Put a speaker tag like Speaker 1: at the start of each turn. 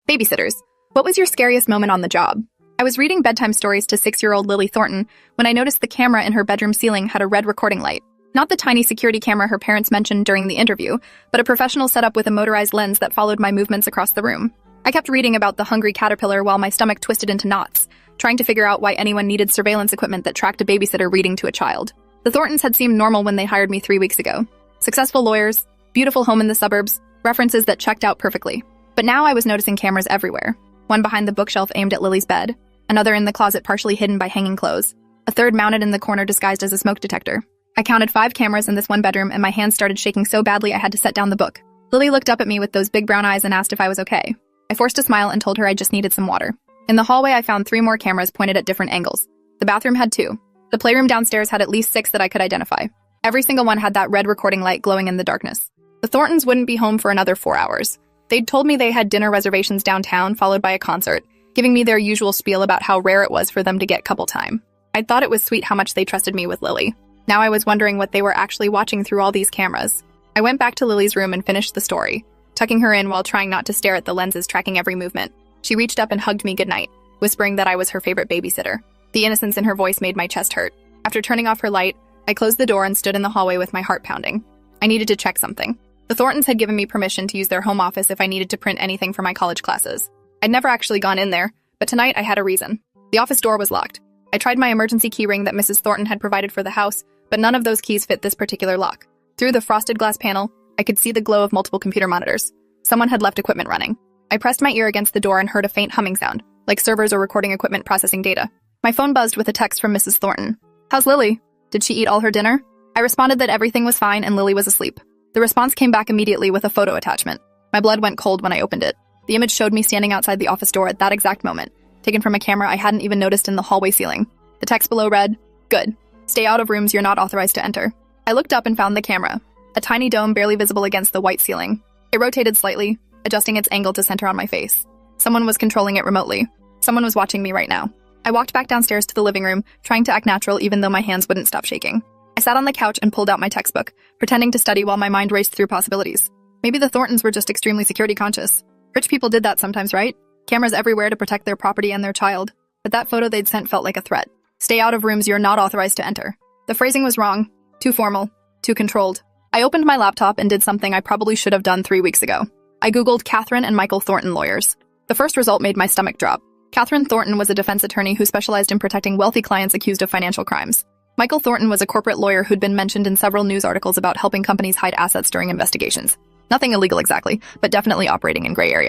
Speaker 1: Babysitters. What was your scariest moment on the job? I was reading bedtime stories to 6-year-old Lily Thornton when I noticed the camera in her bedroom ceiling had a red recording light. Not the tiny security camera her parents mentioned during the interview, but a professional setup with a motorized lens that followed my movements across the room. I kept reading about the hungry caterpillar while my stomach twisted into knots, trying to figure out why anyone needed surveillance equipment that tracked a babysitter reading to a child. The Thorntons had seemed normal when they hired me 3 weeks ago. Successful lawyers, beautiful home in the suburbs, references that checked out perfectly. But now I was noticing cameras everywhere. One behind the bookshelf aimed at Lily's bed, another in the closet partially hidden by hanging clothes, a third mounted in the corner disguised as a smoke detector. I counted 5 cameras in this one bedroom and my hands started shaking so badly I had to set down the book. Lily looked up at me with those big brown eyes and asked if I was okay. I forced a smile and told her I just needed some water. In the hallway, I found 3 more cameras pointed at different angles. The bathroom had 2. The playroom downstairs had at least 6 that I could identify. Every single one had that red recording light glowing in the darkness. The Thorntons wouldn't be home for another 4 hours. They'd told me they had dinner reservations downtown, followed by a concert, giving me their usual spiel about how rare it was for them to get couple time. I thought it was sweet how much they trusted me with Lily. Now I was wondering what they were actually watching through all these cameras. I went back to Lily's room and finished the story, tucking her in while trying not to stare at the lenses tracking every movement. She reached up and hugged me goodnight, whispering that I was her favorite babysitter. The innocence in her voice made my chest hurt. After turning off her light, I closed the door and stood in the hallway with my heart pounding. I needed to check something. The Thorntons had given me permission to use their home office if I needed to print anything for my college classes. I'd never actually gone in there, but tonight I had a reason. The office door was locked. I tried my emergency key ring that Mrs. Thornton had provided for the house, but none of those keys fit this particular lock. Through the frosted glass panel, I could see the glow of multiple computer monitors. Someone had left equipment running. I pressed my ear against the door and heard a faint humming sound, like servers or recording equipment processing data. My phone buzzed with a text from Mrs. Thornton. "How's Lily? Did she eat all her dinner?" I responded that everything was fine and Lily was asleep. The response came back immediately with a photo attachment. My blood went cold when I opened it. The image showed me standing outside the office door at that exact moment, taken from a camera I hadn't even noticed in the hallway ceiling. The text below read, "Good. Stay out of rooms you're not authorized to enter." I looked up and found the camera, a tiny dome barely visible against the white ceiling. It rotated slightly, adjusting its angle to center on my face. Someone was controlling it remotely. Someone was watching me right now. I walked back downstairs to the living room, trying to act natural even though my hands wouldn't stop shaking. I sat on the couch and pulled out my textbook, pretending to study while my mind raced through possibilities. Maybe the Thorntons were just extremely security conscious. Rich people did that sometimes, right? Cameras everywhere to protect their property and their child. But that photo they'd sent felt like a threat. Stay out of rooms you're not authorized to enter. The phrasing was wrong, too formal, too controlled. I opened my laptop and did something I probably should have done 3 weeks ago. I Googled Catherine and Michael Thornton lawyers. The first result made my stomach drop. Catherine Thornton was a defense attorney who specialized in protecting wealthy clients accused of financial crimes. Michael Thornton was a corporate lawyer who'd been mentioned in several news articles about helping companies hide assets during investigations. Nothing illegal exactly, but definitely operating in gray areas.